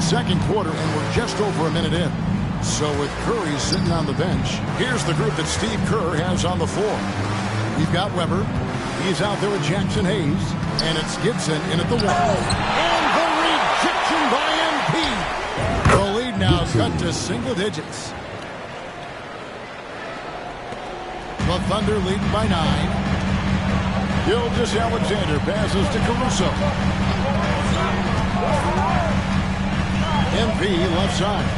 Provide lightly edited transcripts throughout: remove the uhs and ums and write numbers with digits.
Second quarter, and we're just over a minute in. So with Curry sitting on the bench, here's the group that Steve Kerr has on the floor. We've got Weber. He's out there with Jackson Hayes. And it's Gibson in at the wall. And the rejection by MP. The lead now cut to single digits. The Thunder leading by 9. Gilgeous-Alexander passes to Caruso. MP left side.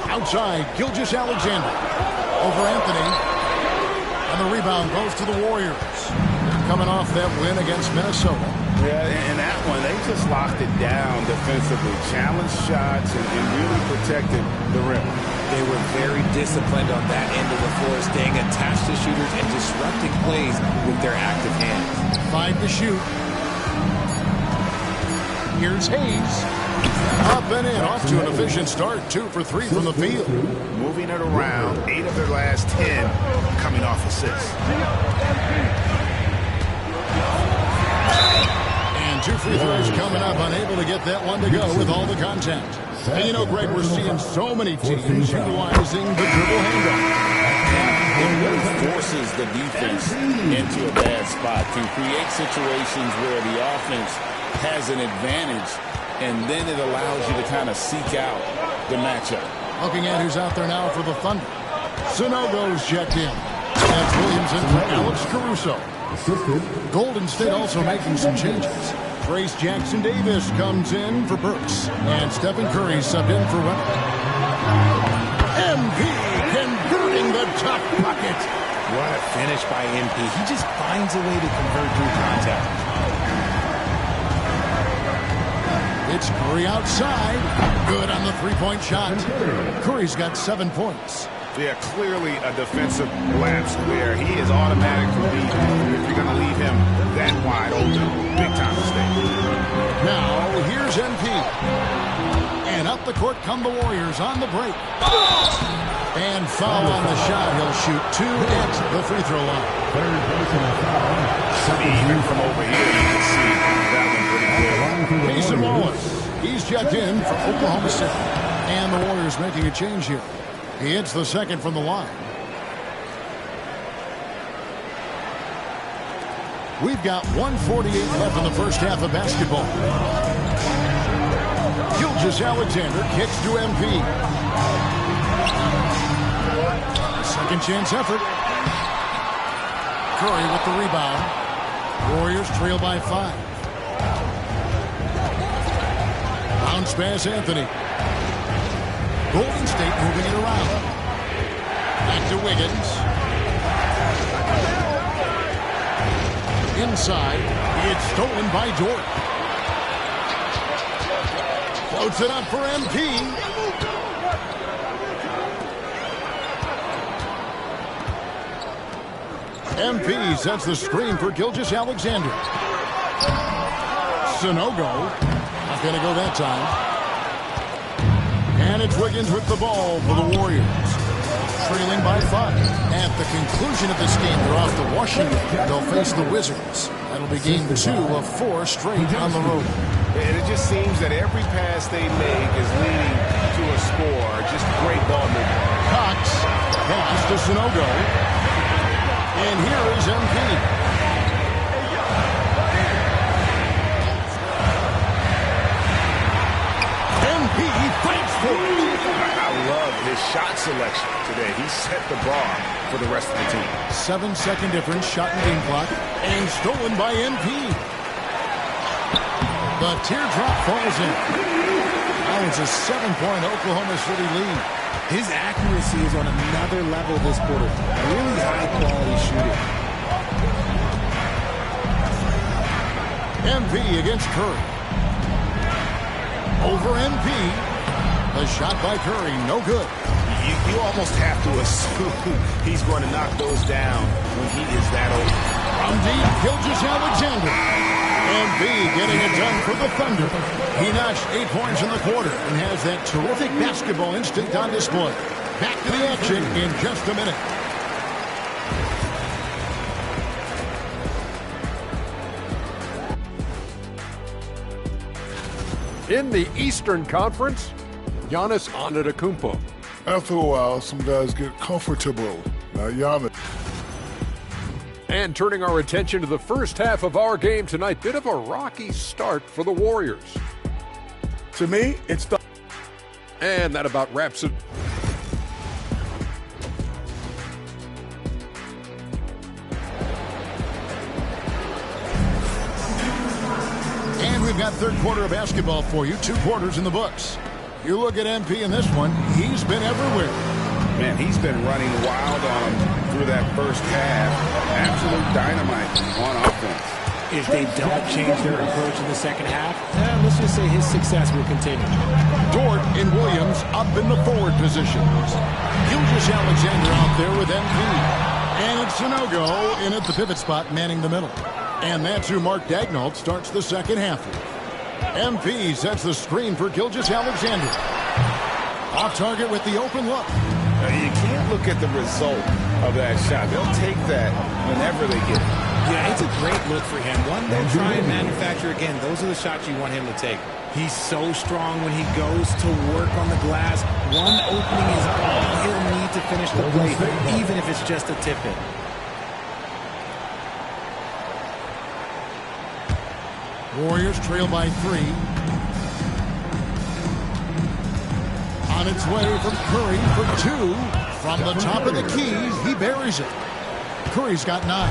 Outside, Gilgeous-Alexander over Anthony. And the rebound goes to the Warriors. They're coming off that win against Minnesota. Yeah, in that one, they just locked it down defensively. Challenged shots and really protected the rim. They were very disciplined on that end of the floor, staying attached to shooters and disrupting plays with their active hands. 5 to shoot. Here's Hayes. Up and in, off to an efficient start. 2 for 3 from the field. Moving it around, 8 of their last 10 coming off assists. And 2 free throws coming up, unable to get that one to go with all the contact. And you know, Greg, we're seeing so many teams utilizing the dribble handoff. It really forces the defense into a bad spot, can create situations where the offense has an advantage, and then it allows you to kind of seek out the matchup. Looking at who's out there now for the Thunder. Sonogo's checked in. That's Williamson for Alex Caruso. Golden State also making some changes. Trace Jackson Davis comes in for Burks. And Stephen Curry subbed in for Weber. MP converting the tough bucket. What a finish by MP. He just finds a way to convert through contact. It's Curry outside. Good on the three-point shot. Curry's got 7 points. Yeah, clearly a defensive lapse where he is automatic for lead. If you're going to leave him that wide open, big time mistake. Now, here's MP. And up the court come the Warriors on the break. And foul on the shot. He'll shoot 2 at the free throw line. Even from over here, you can see that one pretty clear. Mason Wallace. He's checked in for Oklahoma City. And the Warriors making a change here. He hits the second from the line. We've got 1:48 left in the first half of basketball. Gilgeous-Alexander kicks to MP. Second chance effort. Curry with the rebound. Warriors trail by 5. Bounce pass Anthony. Golden State moving it around. Back to Wiggins. Inside. It's stolen by Dort. Floats it up for MP. MP sets the screen for Gilgeous-Alexander. Sonogo. Not going to go that time. And it's Wiggins with the ball for the Warriors. Trailing by 5. At the conclusion of this game, they're off to Washington. They'll face the Wizards. That'll be game 2 of 4 straight on the road. And it just seems that every pass they make is leading to a score. Just great ball movement. Cox pass to Sonogo. And here is MP. MP fights for it. I love his shot selection today. He set the bar for the rest of the team. 7-second difference, shot and game clock, and stolen by MP. The teardrop falls in. Now it's a 7-point Oklahoma City lead. His accuracy is on another level this quarter. Really high-quality shooting. MP against Curry. Over MP. The shot by Curry, no good. You almost have to assume he's going to knock those down when he is that open. From deep, Gilgeous-Alexander. MP getting it done for the Thunder. He notched 8 points in the quarter and has that terrific basketball instinct on display. Back to the action in just a minute. In the Eastern Conference, Giannis Antetokounmpo. After a while, some guys get comfortable. Now, Giannis. And turning our attention to the first half of our game tonight, bit of a rocky start for the Warriors. To me, it's the... And that about wraps it. And we've got third quarter of basketball for you. 2 quarters in the books. You look at MP in this one, he's been everywhere. Man, he's been running wild on him through that first half. Absolute dynamite on offense. If they don't change their approach in the second half, let's just say his success will continue. Dort and Williams up in the forward positions. Gilgeous-Alexander out there with MP. And it's a no-go in at the pivot spot, manning the middle. And that's who Mark Daigneault starts the second half with. MP sets the screen for Gilgeous-Alexander. Off target with the open look. You can't look at the result of that shot. They'll take that whenever they get it. Yeah, it's a great look for him. One they'll try and manufacture again. Those are the shots you want him to take. He's so strong when he goes to work on the glass. One opening is all he'll need to finish the play, even if it's just a tip-in. Warriors trail by 3. On its way from Curry for 2. From the top of the key, he buries it. Curry's got 9.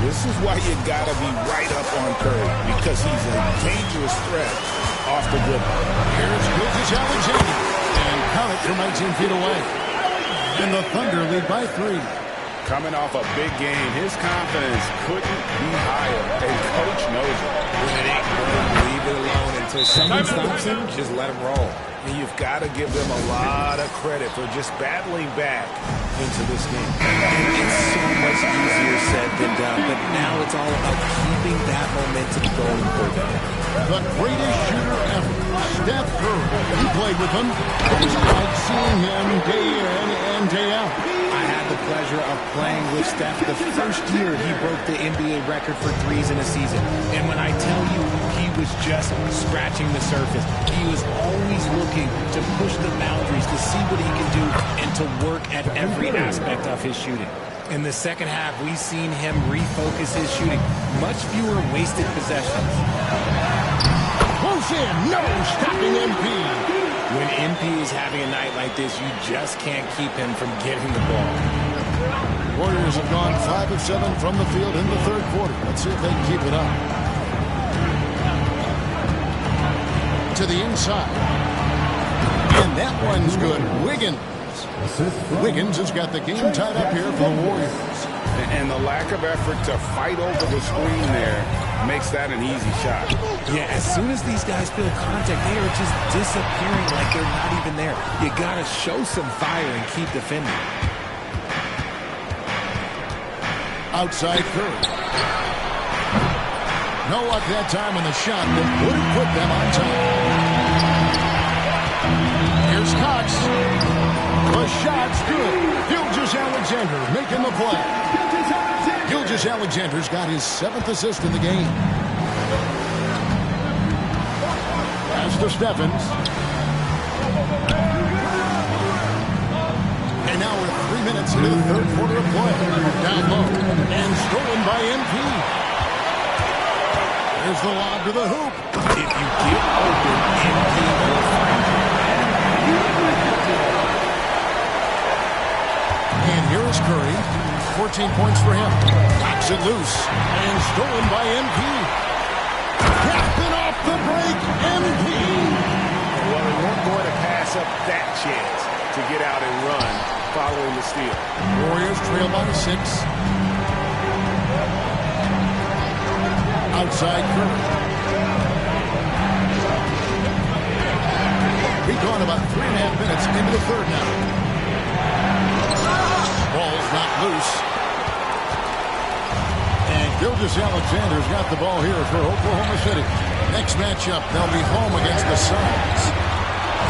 This is why you got to be right up on Curry, because he's a dangerous threat off the dribble. Here's Gilgeous-Alexander. And count it from 19 feet away. And the Thunder lead by 3. Coming off a big game, his confidence couldn't be higher, and Coach knows it. When it ain't going, leave it alone until someone stops him. Just let him roll. And you've got to give them a lot of credit for just battling back into this game. It's so much easier said than done, but now it's all about keeping that momentum going for them. The greatest shooter ever, Steph Curry. You played with him. It was like seeing him day in and day out. I had the pleasure of playing with Steph the first year he broke the NBA record for threes in a season. And when I tell you he was just scratching the surface, he was always looking to push the boundaries, to see what he can do, and to work at every aspect of his shooting. In the second half, we've seen him refocus his shooting. Much fewer wasted possessions. Close in, no stopping MP. When MP is having a night like this, you just can't keep him from getting the ball. Warriors have gone 5 of 7 from the field in the third quarter. Let's see if they can keep it up. To the inside. And that one's good. Wiggins has got the game tied up here for the Warriors. And the lack of effort to fight over the screen there makes that an easy shot. Yeah, as soon as these guys feel contact, they are just disappearing like they're not even there. You got to show some fire and keep defending. Outside Curry. No luck that time on the shot that wouldn't put them on top. Here's Cox. The shot's good. Gilgeous-Alexander making the play. Gilgeous-Alexander's got his 7th assist in the game. Pass to Stephens. And now we're 3 minutes into the third quarter of play. Down low. And stolen by MP. There's the lob to the hoop. If you get open, MP will find you. And here is Curry. 14 points for him. Knocks it loose. And stolen by MP. Tapping off the break. MP. Well, they weren't going to pass up that chance to get out and run following the steal. Warriors trail by 6. Outside Curry. We've gone about 3.5 minutes into the third now. Ball's not loose. And Gilgeous-Alexander's got the ball here for Oklahoma City. Next matchup, they'll be home against the Suns.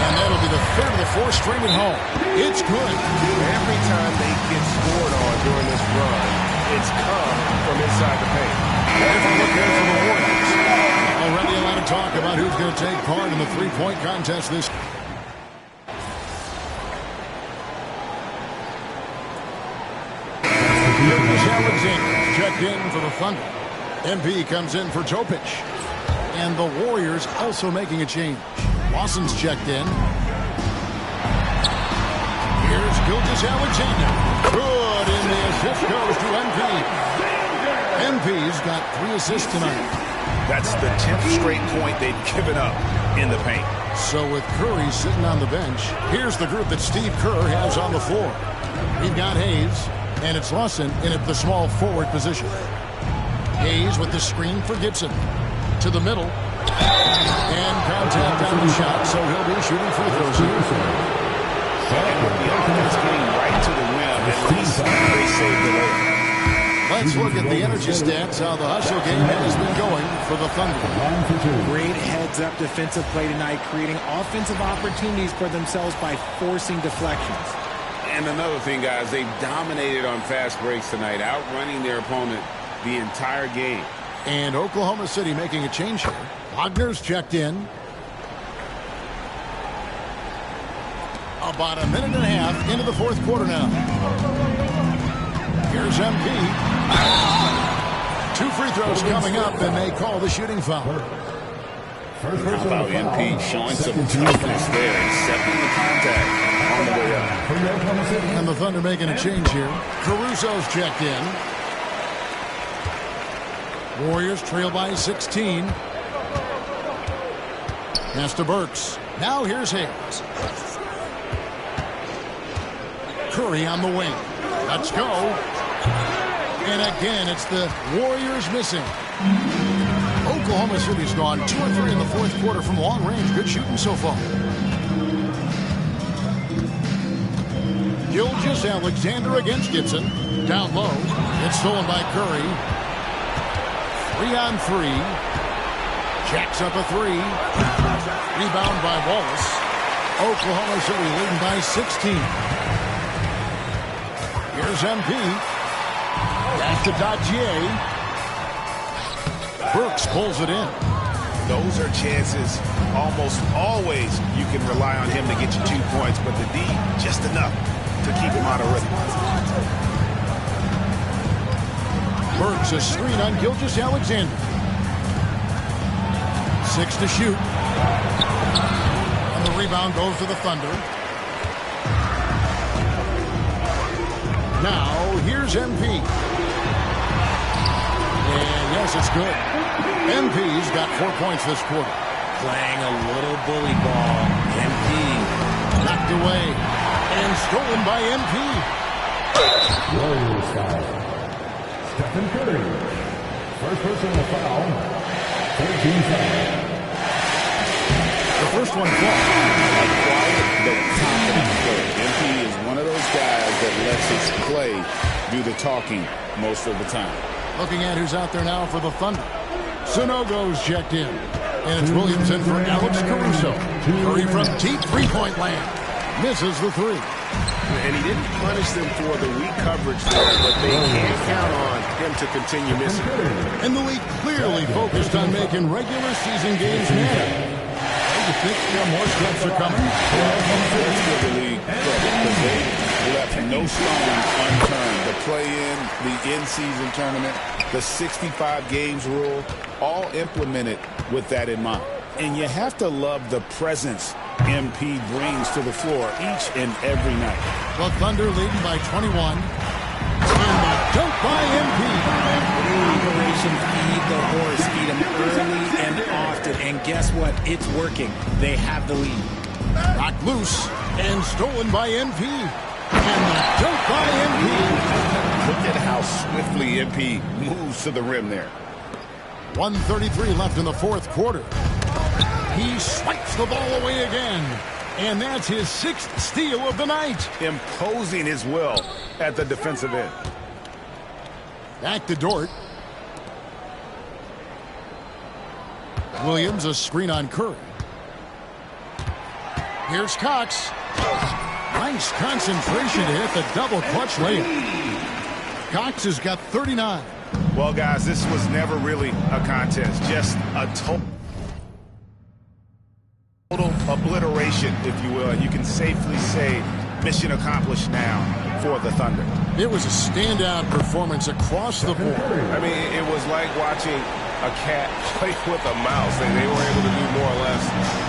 And That'll be the third of the fourth straight at home. It's good. Every time they get scored on during this run, it's come from inside the paint. Different look there for the Warriors. Already a lot of talk about who's going to take part in the three-point contest this. Alexander checked in for the Thunder. MP comes in for Topic. And the Warriors also making a change. Lawson's checked in. Here's Alexander. Good, and the assist goes to MP. MP's got 3 assists tonight. That's the 10th straight point they've given up in the paint. So with Curry sitting on the bench, here's the group that Steve Kerr has on the floor. We've got Hayes, and it's Lawson in at the small forward position. Hayes with the screen for Gibson. To the middle. And contact on the shot, so he'll be shooting free throws here. And with the offense getting right to the rim, at least they saved the layup. Let's look at the energy stats, how the hustle game has been going for the Thunder. Great heads-up defensive play tonight, creating offensive opportunities for themselves by forcing deflections. And another thing, guys, they've dominated on fast breaks tonight, outrunning their opponent the entire game. And Oklahoma City making a change here. Wagner's checked in. About a minute and a half into the fourth quarter now. Here's MP. 2 free throws coming up, and they call the shooting foul. How about MP showing some toughness there, accepting the contact on the way up. And the Thunder making a change here. Caruso's checked in. Warriors trail by 16. Pass to Burks. Now here's Hayes. Curry on the wing. Let's go. And again, it's the Warriors missing. Oklahoma City's gone 2-3 in the fourth quarter from long range. Good shooting so far. Alexander against Gibson. Down low. It's stolen by Curry. 3-on-3. Jacks up a 3. Rebound by Wallace. Oklahoma City leading by 16. Here's MP. Back to Dottier. Brooks pulls it in. Those are chances almost always you can rely on him to get you 2 points, but the D, just enough to keep him out of rhythm. Burks a screen on Alexander. 6 to shoot. And the rebound goes to the Thunder. Now, here's MP. And yes, it's good. MP's got 4 points this quarter. Playing a little bully ball. MP. Knocked away. And stolen by MP. Warriors foul. Stephen Curry. First personal foul. 13 fouls. The first one falls. A quiet but confident player. MP is one of those guys that lets his play do the talking most of the time. Looking at who's out there now for the Thunder. Sunogo's checked in. And it's Williams in for Alex Caruso. Curry from deep three-point land. Misses the 3. And he didn't punish them for the weak coverage there, but they can't count on him to continue missing. And the league clearly focused on making regular season games matter. You think more steps are coming? Let's give the league credit because they left no stone unturned. The play-in, the in-season tournament, the 65 games rule, all implemented with that in mind. And you have to love the presence MP brings to the floor each and every night. The Thunder leading by 21. And the dunk by MP. Operation Feed the Horse. Feed him early and often. And guess what? It's working. They have the lead. Knocked loose and stolen by MP. And the dunk by MP. Look at how swiftly MP moves to the rim there. 1:33 left in the fourth quarter. He swipes the ball away again. And that's his 6th steal of the night. Imposing his will at the defensive end. Back to Dort. Williams a screen on Curry. Here's Cox. Nice concentration to hit the double clutch layup. Cox has got 39. Well, guys, this was never really a contest. Just a total obliteration, if you will. And you can safely say mission accomplished now for the Thunder. It was a standout performance across the board. I mean, it was like watching a cat play with a mouse. They were able to do more or less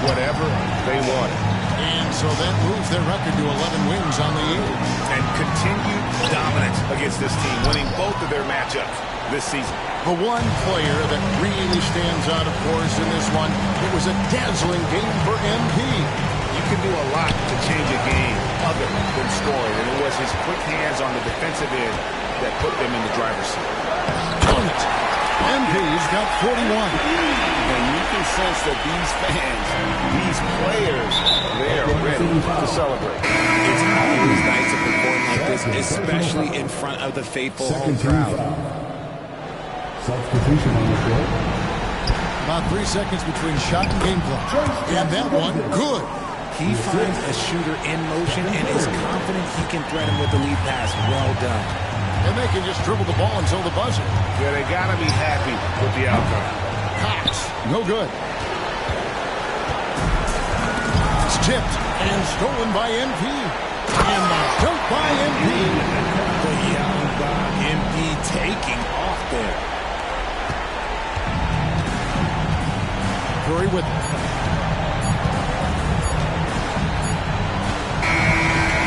whatever they wanted. And so that moves their record to 11 wins on the year. And continued dominance against this team, winning both of their matchups this season. The one player that really stands out, of course, in this one, it was a dazzling game for MP. You can do a lot to change a game other than scoring, and it was his quick hands on the defensive end that put them in the driver's seat. Count it. MP's got 41. And you can sense that these fans, these players, they are ready to celebrate. It's always nice to perform like this, especially in front of the faithful home crowd. Substitution on the floor. About 3 seconds between shot and game clock. And that one, good. He finds a shooter in motion and is confident he can thread him with the lead pass. Well done. And they can just dribble the ball until the buzzer. Yeah, they got to be happy with the outcome. Cox, no good. It's tipped and stolen by MP. And the dunk by MP. The young Bob MP taking off there. Curry with it.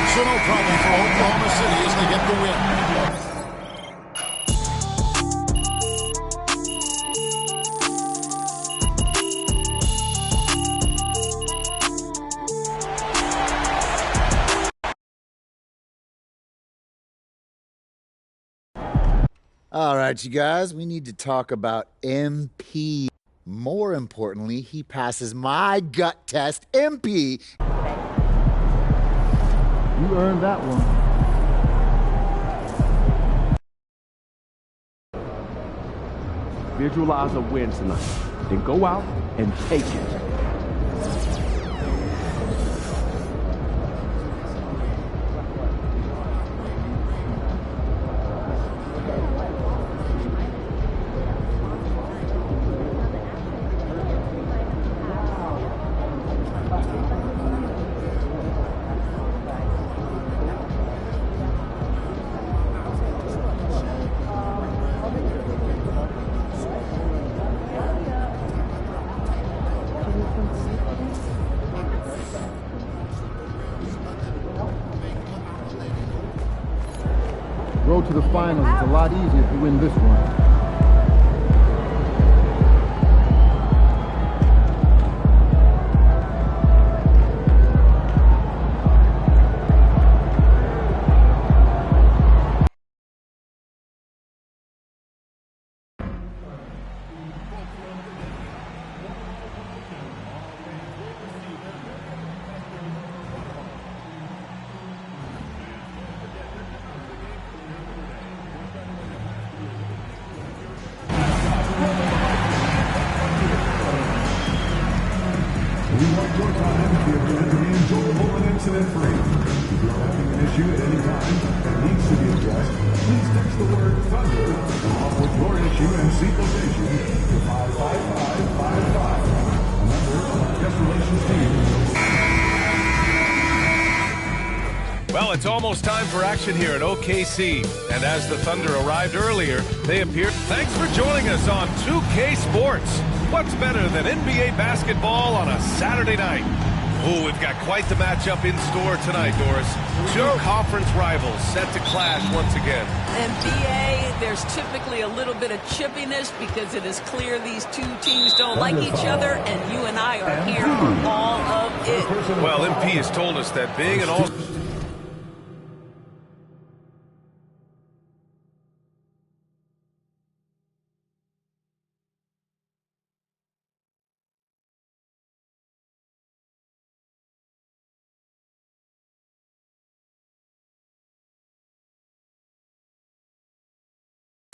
So no problem for Oklahoma City as they get the win. All right, you guys, we need to talk about MP. More importantly, he passes my gut test. MP. You earned that one. Visualize a win tonight. Then go out and take it. Road to the finals is a lot easier if you win this one. We want your time for your event to be enjoyable and incident-free. If you're having an issue at any time that needs to be addressed, please text the word Thunder along with your issue and seat location to 55555. A member of our guest relations team. Well, it's almost time for action here at OKC. And as the Thunder arrived earlier, they appeared. Thanks for joining us on 2K Sports. What's better than NBA basketball on a Saturday night? Oh, we've got quite the matchup in store tonight, Doris. Two conference rivals set to clash once again. NBA, there's typically a little bit of chippiness because it is clear these two teams don't like each other, and you and I are here for all of it. Well, MP has told us that being an all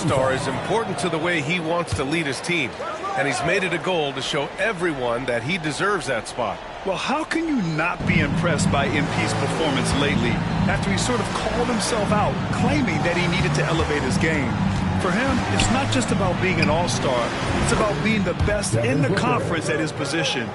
star is important to the way he wants to lead his team, and he's made it a goal to show everyone that he deserves that spot. Well, how can you not be impressed by MP's performance lately after he sort of called himself out, claiming that he needed to elevate his game? For him, it's not just about being an all-star. It's about being the best in the conference at his position.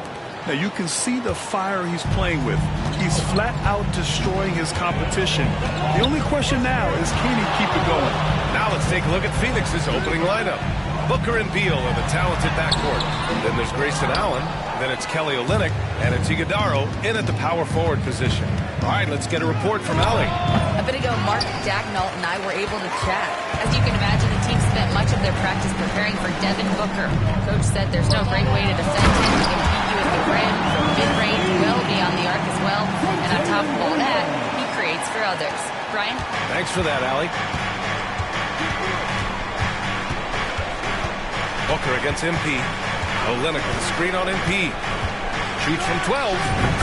Now, you can see the fire he's playing with. He's flat out destroying his competition. The only question now is, can he keep it going? Now let's take a look at Phoenix's opening lineup. Booker and Beal are the talented backcourt. Then there's Grayson Allen. Then it's Kelly Olynyk. And it's Iguodala in at the power forward position. All right, let's get a report from Allie. A bit ago, Mark Dagnall and I were able to chat. As you can imagine, the team spent much of their practice preparing for Devin Booker. Coach said there's no great way to defend him. He can beat you at the rim, from mid-range, well beyond the arc as well. And on top of all that, he creates for others. Brian? Thanks for that, Allie. Booker against MP. Olynyk with a screen on MP. Shoots from 12.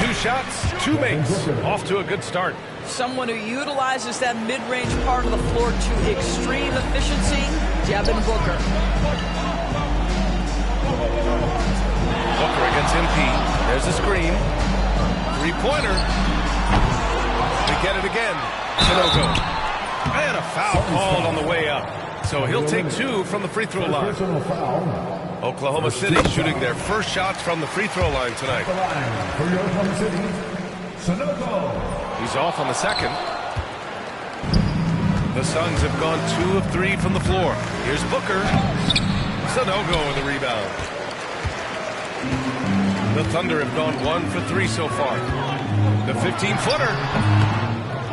2 shots, 2 makes. Off to a good start. Someone who utilizes that mid-range part of the floor to extreme efficiency, Devin Booker. Booker against MP. There's a screen. 3-pointer. We get it again. Sanogo. And a foul called on the way up. So he'll take 2 from the free throw line. Oklahoma City shooting their first shots from the free throw line tonight. He's off on the second. The Suns have gone 2 of 3 from the floor. Here's Booker. Sanogo with the rebound. The Thunder have gone 1 for 3 so far. The 15-footer.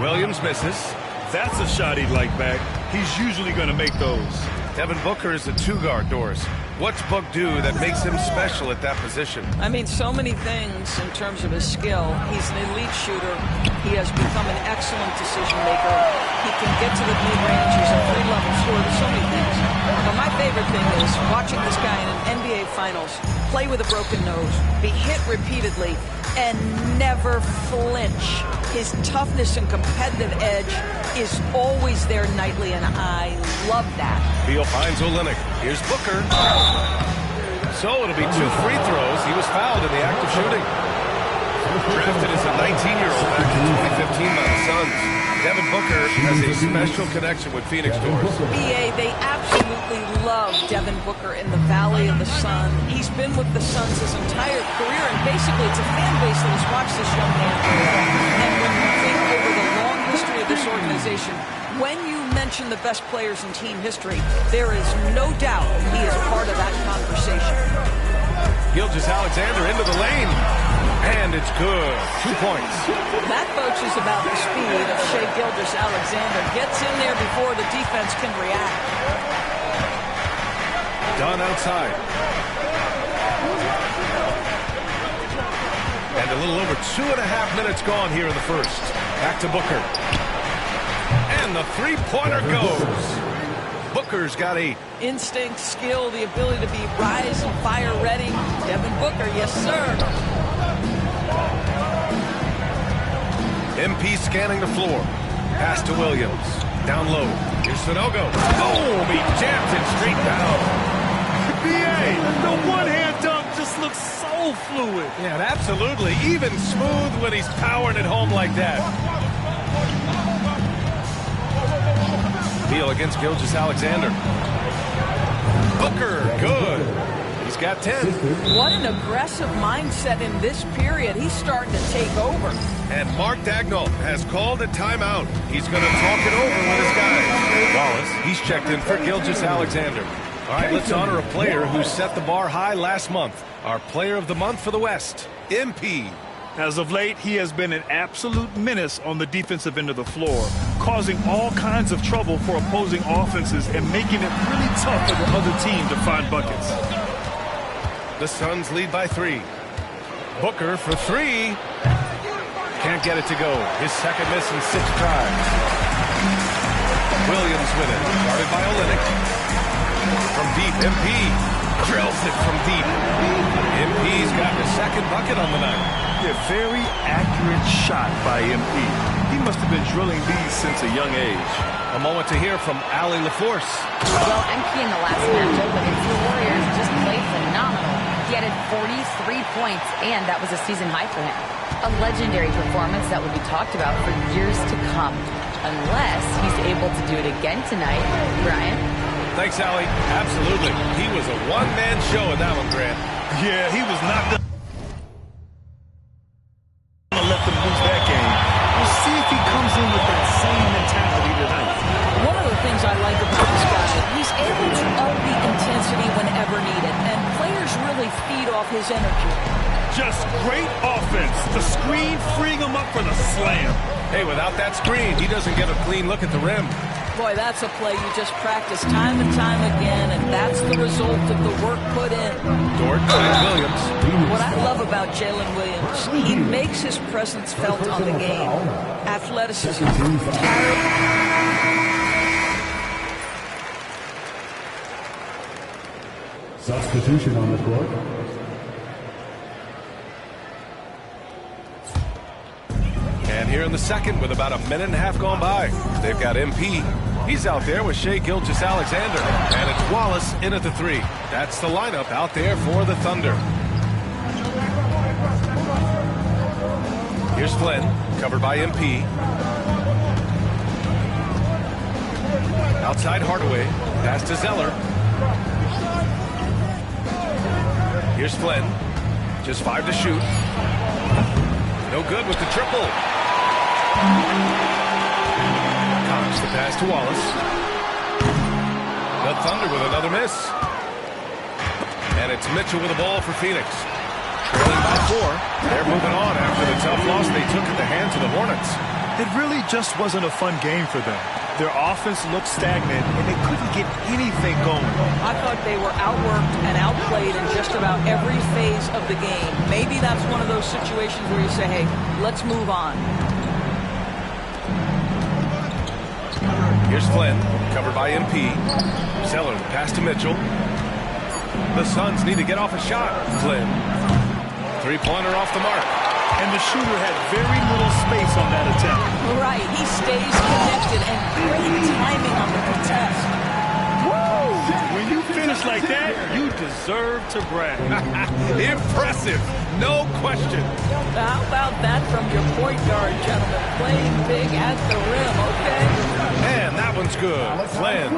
Williams misses. That's a shot he'd like back. He's usually going to make those. Devin Booker is a 2-guard, Doris. What's Book do that makes him special at that position? I mean, so many things in terms of his skill. He's an elite shooter. He has become an excellent decision maker. He can get to the mid-range. He's a 3-level scorer. So many things. But my favorite thing is watching this guy in an NBA Finals play with a broken nose, be hit repeatedly, and never flinch. His toughness and competitive edge is always there nightly, and I love that. Beal finds Olynyk. Here's Booker. So it'll be 2 free throws. He was fouled in the act of shooting. Drafted as a 19-year-old back in 2015 by the Suns. Devin Booker has a special connection with Phoenix, Doors. BA, they absolutely love Devin Booker in the Valley of the Sun. He's been with the Suns his entire career, and basically it's a fan base that has watched this young man. And when you think over the long history of this organization, when you mention the best players in team history, there is no doubt he is part of that conversation. Gilgeous-Alexander into the lane. And it's good. 2 points. That, folks, is about the speed of Shai Gilgeous-Alexander. Gets in there before the defense can react. Done outside. And a little over 2.5 minutes gone here in the first. Back to Booker. And the 3-pointer goes. Booker's got a instinct, skill, the ability to be rise and fire ready. Devin Booker, yes, sir. MP scanning the floor. Pass to Williams. Down low. Here's Sanogo. Boom! He jams it straight down. BA, the one-hand dunk just looks so fluid. Yeah, absolutely. Even smooth when he's powering it home like that. Beal against Gilgeous-Alexander. Booker, good. He's got 10. What an aggressive mindset in this period. He's starting to take over. And Mark Dagnall has called a timeout. He's going to talk it over with his guys. Wallace, he's checked in for Gilgeous-Alexander. All right, let's honor a player who set the bar high last month. Our player of the month for the West, MP. As of late, he has been an absolute menace on the defensive end of the floor, causing all kinds of trouble for opposing offenses and making it really tough for the other team to find buckets. The Suns lead by 3. Booker for 3. Can't get it to go. His second miss in 6 tries. Williams with it. Guarded by Olynyk. From deep, MP drills it from deep. MP's got the second bucket on the night. A very accurate shot by MP. He must have been drilling these since a young age. A moment to hear from Allie LaForce. Well, MP in the last matchup against the Warriors just played phenomenal. He He added 43 points, and that was a season high for him. A legendary performance that will be talked about for years to come, unless he's able to do it again tonight. Brian? Thanks, Allie. Absolutely. He was a one-man show in that one, Grant. Yeah, he was not going to let them lose that game. We'll see if he comes in with that same mentality tonight. One of the things I like about this guy, he's able to up the intensity whenever needed, and players really feed off his energy. Just great offense. The screen freeing him up for the slam. Hey, without that screen, he doesn't get a clean look at the rim. Boy, that's a play you just practice time and time again, and that's the result of the work put in. Dort finds Williams. What I love about Jalen Williams, he makes his presence felt on the game. Athleticism. Substitution on the court. And here in the second, with about a minute and a half gone by, they've got MP. He's out there with Shai Gilgeous-Alexander. And it's Wallace in at the 3. That's the lineup out there for the Thunder. Here's Flynn, covered by MP. Outside Hardaway, pass to Zeller. Here's Flynn, just 5 to shoot. No good with the triple. Cox the pass to Wallace. The Thunder with another miss. And it's Mitchell with the ball for Phoenix. Trailing by 4. They're moving on after the tough loss they took at the hands of the Hornets. It really just wasn't a fun game for them. Their offense looked stagnant, and they couldn't get anything going. I thought they were outworked and outplayed in just about every phase of the game. Maybe that's one of those situations where you say, hey, let's move on. Here's Flynn, covered by MP. Zeller, pass to Mitchell. The Suns need to get off a shot. Flynn. Three-pointer off the mark. And the shooter had very little space on that attempt. Right, he stays connected and great timing on the contest. Woo! When you finish like that, you deserve to brag. Impressive, no question. How about that from your point guard, gentlemen? Playing big at the rim, okay? And that one's good. Flynn.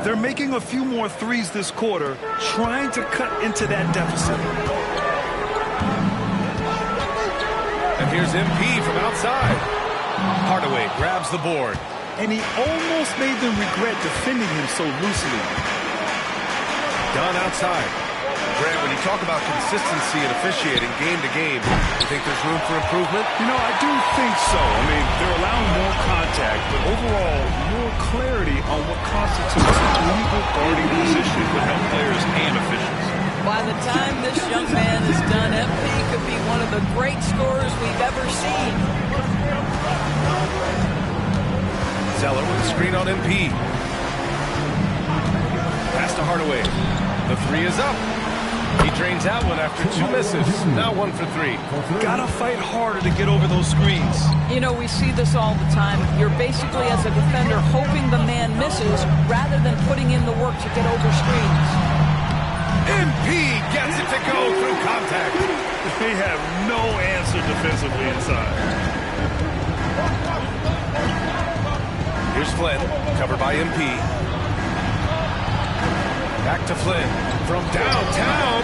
They're making a few more threes this quarter, trying to cut into that deficit. And here's MP from outside. Hardaway grabs the board. And he almost made them regret defending him so loosely. Dunn outside. Grant, when you talk about consistency and officiating game to game, you think there's room for improvement? You know, I do think so. I mean, they're allowing more contact, but overall, more clarity on what constitutes a legal guarding position would help players and officials. By the time this young man is done, MP could be one of the great scorers we've ever seen. Zeller with the screen on MP. Pass to Hardaway. The 3 is up. He drains that one after 2 misses. Now 1 for 3. Gotta fight harder to get over those screens. You know, we see this all the time. You're basically, as a defender, hoping the man misses rather than putting in the work to get over screens. MP gets it to go through contact. They have no answer defensively inside. Here's Flynn, covered by MP. Back to Flynn from downtown.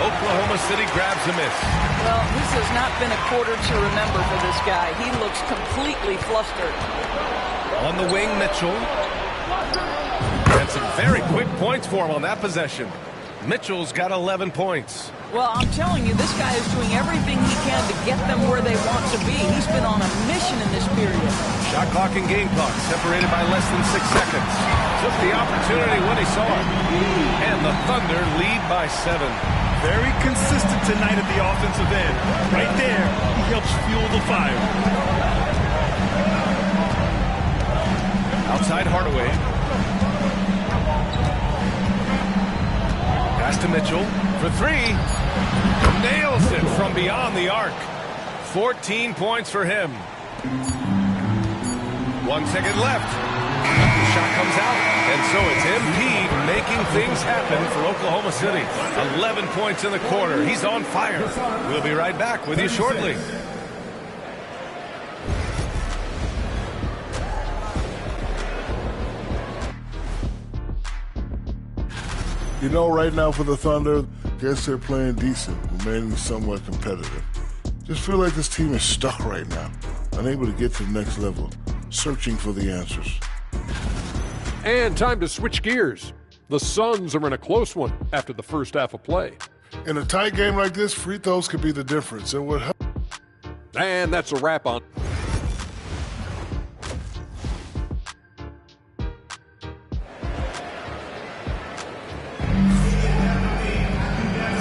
Oklahoma City grabs a miss. Well, this has not been a quarter to remember for this guy. He looks completely flustered. On the wing, Mitchell. And some very quick points for him on that possession. Mitchell's got 11 points. Well, I'm telling you, this guy is doing everything he can to get them where they want to be. He's been on a mission in this period. Shot clock and game clock separated by less than 6 seconds. Took the opportunity when he saw it. And the Thunder lead by 7. Very consistent tonight at the offensive end. Right there, he helps fuel the fire. Outside Hardaway. Pass to Mitchell for 3. Nails it from beyond the arc. 14 points for him. 1 second left. The shot comes out, and so it's MP making things happen for Oklahoma City. 11 points in the quarter. He's on fire. We'll be right back with you shortly. You know, right now for the Thunder, I guess they're playing decent, remaining somewhat competitive. Just feel like this team is stuck right now, unable to get to the next level, searching for the answers. And time to switch gears. The Suns are in a close one after the first half of play. In a tight game like this, free throws could be the difference. It would help. And that's a wrap on.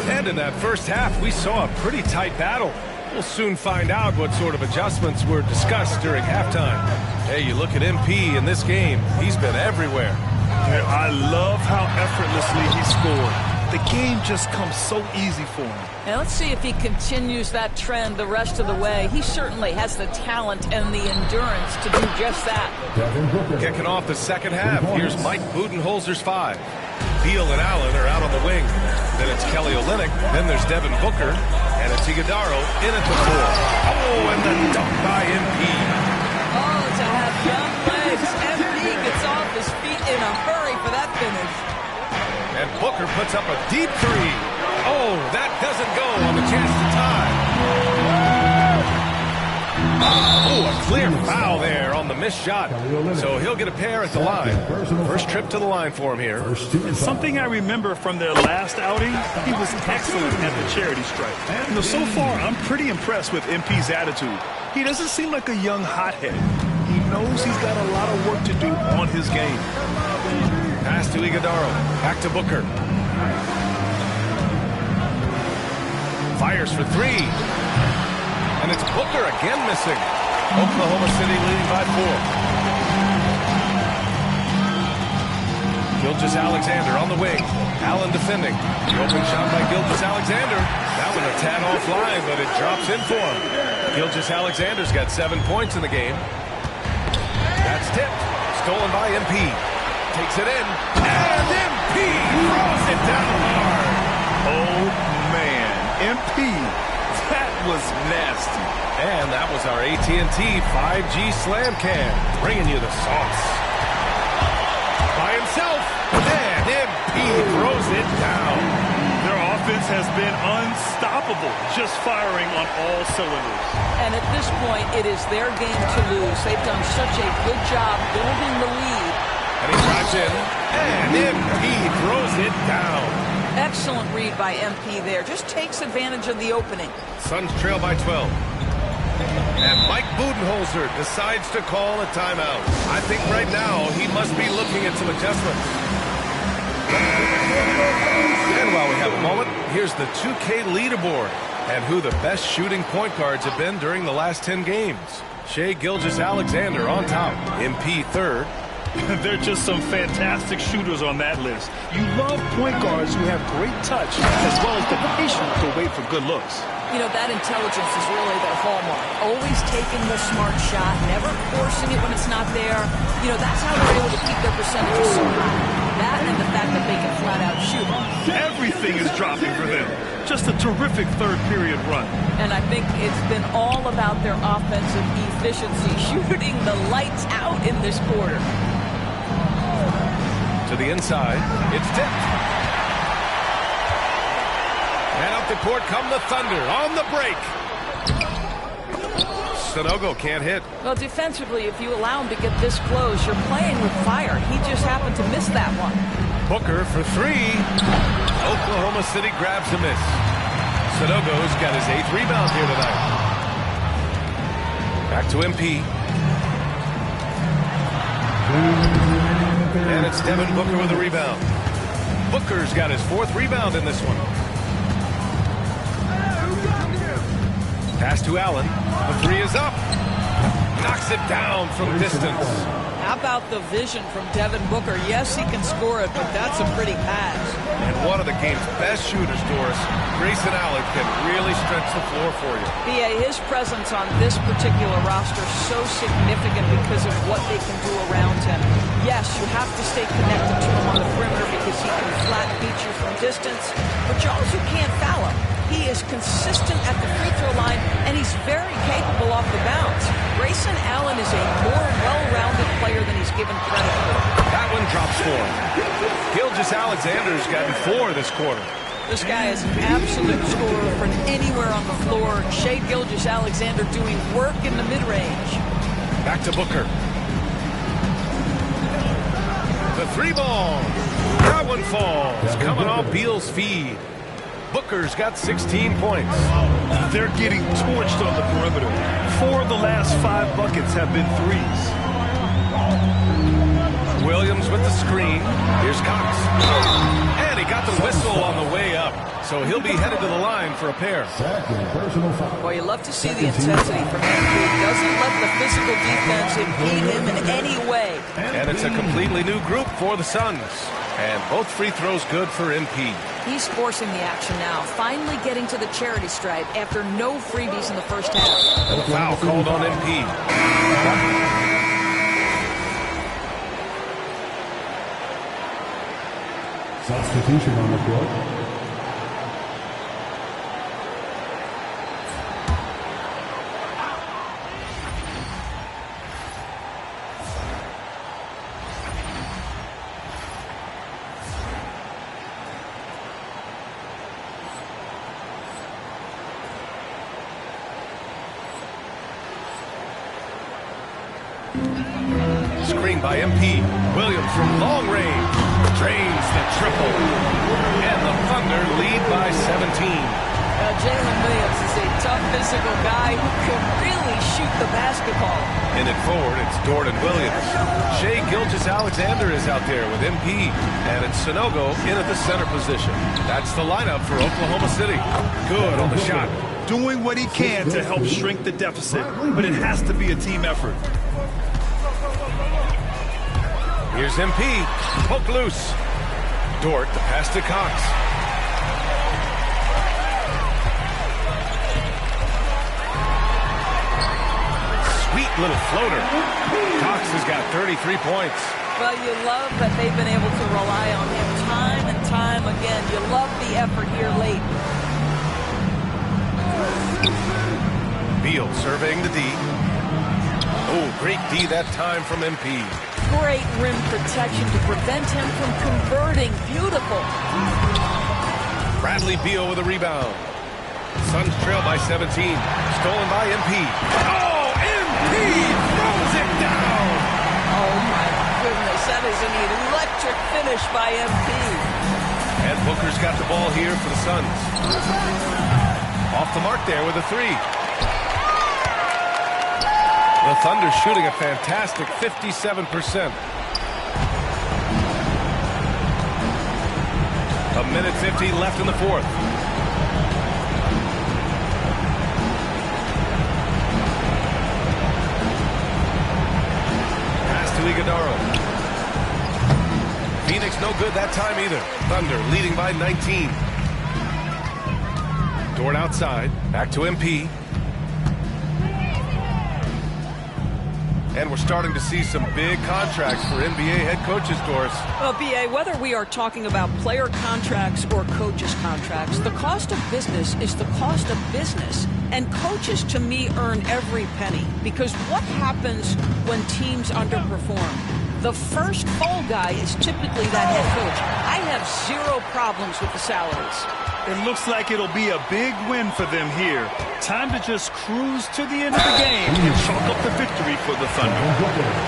And in that first half, we saw a pretty tight battle. We'll soon find out what sort of adjustments were discussed during halftime. Hey, you look at MP in this game, he's been everywhere. I love how effortlessly he scored. The game just comes so easy for him. And let's see if he continues that trend the rest of the way. He certainly has the talent and the endurance to do just that. Kicking off the second half, here's Mike Budenholzer's 5. Beal and Allen are out on the wing. Then it's Kelly Olynyk. Then there's Devin Booker. And it's Iguodaro in at the 4. Oh, and the dunk by MP. Oh, to have young legs. MP gets off his feet in a hurry for that finish. And Booker puts up a deep 3. Oh, that doesn't go on the chance to tie. Oh, a clear foul there on the missed shot. So he'll get a pair at the line. First trip to the line for him here. And something I remember from their last outing, he was excellent at the charity stripe. You know, so far, I'm pretty impressed with MP's attitude. He doesn't seem like a young hothead. He knows he's got a lot of work to do on his game. Pass to Iguodaro. Back to Booker. Fires for 3. And it's Booker again missing. Oklahoma City leading by 4. Gilgeous-Alexander on the wing. Allen defending. The open shot by Gilgeous-Alexander. That one a tad offline, but it drops in for him. Gilgeous-Alexander's got 7 points in the game. That's tipped. Stolen by MP. Takes it in. And MP throws it down hard. Oh, man. MP. That was nasty. And that was our AT&T 5G Slam Cam, bringing you the sauce. By himself, and MP throws it down. Their offense has been unstoppable, just firing on all cylinders. And at this point, it is their game to lose. They've done such a good job building the lead. And he drives in, and MP throws it down. Excellent read by MP there. Just takes advantage of the opening. Suns trail by 12. And Mike Budenholzer decides to call a timeout. I think right now he must be looking at some adjustments. And while we have a moment, here's the 2K leaderboard and who the best shooting point guards have been during the last 10 games. Shai Gilgeous-Alexander on top. MP third. They're just some fantastic shooters on that list. You love point guards who have great touch as well as the patience to wait for good looks. You know, that intelligence is really their hallmark. Always taking the smart shot, never forcing it when it's not there. You know, that's how they're able to keep their percentages so high. That and the fact that they can flat out shoot. Everything is dropping for them. Just a terrific third period run. And I think it's been all about their offensive efficiency, shooting the lights out in this quarter. To the inside, it's tipped. And up the court come the Thunder on the break. Sanogo can't hit. Well, defensively, if you allow him to get this close, you're playing with fire. He just happened to miss that one. Booker for 3. Oklahoma City grabs a miss. Sanogo's got his 8th rebound here tonight. Back to MP. And it's Devin Booker with a rebound. Booker's got his 4th rebound in this one. Pass to Allen. The 3 is up. Knocks it down from distance. How about the vision from Devin Booker? Yes, he can score it, but that's a pretty pass. And one of the game's best shooters, Doris, Grayson Allen, can really stretch the floor for you. B.A., his presence on this particular roster is so significant because of what they can do around him. Yes, you have to stay connected to him on the perimeter because he can flat beat you from distance, but you also can't foul him. He is consistent at the free throw line, and he's very capable off the bounce. Grayson Allen is a more well-rounded player than he's given credit for. That one drops for him. Gilgeous-Alexander's gotten 4 this quarter. This guy is an absolute scorer from anywhere on the floor. Shai Gilgeous-Alexander doing work in the mid-range. Back to Booker. The 3-ball. That one falls. Coming off Beal's feed. Booker's got 16 points. They're getting torched on the perimeter. 4 of the last 5 buckets have been threes. Williams with the screen. Here's Cox. And he got the whistle on the way up. So he'll be headed to the line for a pair. Well, you love to see the intensity from him. He doesn't let the physical defense impede him in any way. And it's a completely new group for the Suns. And both free throws good for MP. He's forcing the action now, finally getting to the charity stripe after no freebies in the first half. Foul called on MP. Substitution on the court. Screen by MP. Williams from long range. Drains the triple. And the Thunder lead by 17. Jalen Williams is a tough physical guy who can really shoot the basketball. In it forward, it's Jordan Williams. Shai Gilgeous-Alexander is out there with MP. And it's Sonogo in at the center position. That's the lineup for Oklahoma City. Good on the shot. Doing what he can to help shrink the deficit, but it has to be a team effort. Here's MP. Poke loose. Dort, the pass to Cox. Sweet little floater. Cox has got 33 points. Well, you love that they've been able to rely on him time and time again. You love the effort here late. Beal surveying the D. Oh, great D that time from MP. Great rim protection to prevent him from converting. Beautiful. Bradley Beal with a rebound. Suns trail by 17. Stolen by MP. Oh, MP throws it down. Oh, my goodness. That is an electric finish by MP. And Booker's got the ball here for the Suns. Off the mark there with a 3. The Thunder shooting a fantastic 57%. A minute 50 left in the fourth. Pass to Iguodala. Phoenix no good that time either. Thunder leading by 19. Dort outside. Back to MP. And we're starting to see some big contracts for NBA head coaches, Doris. Well, B.A., whether we are talking about player contracts or coaches' contracts, the cost of business is the cost of business. And coaches, to me, earn every penny. Because what happens when teams underperform? The first fall guy is typically that head coach. I have zero problems with the salaries. It looks like it'll be a big win for them here. Time to just cruise to the end of the game and chalk up the victory for the Thunder.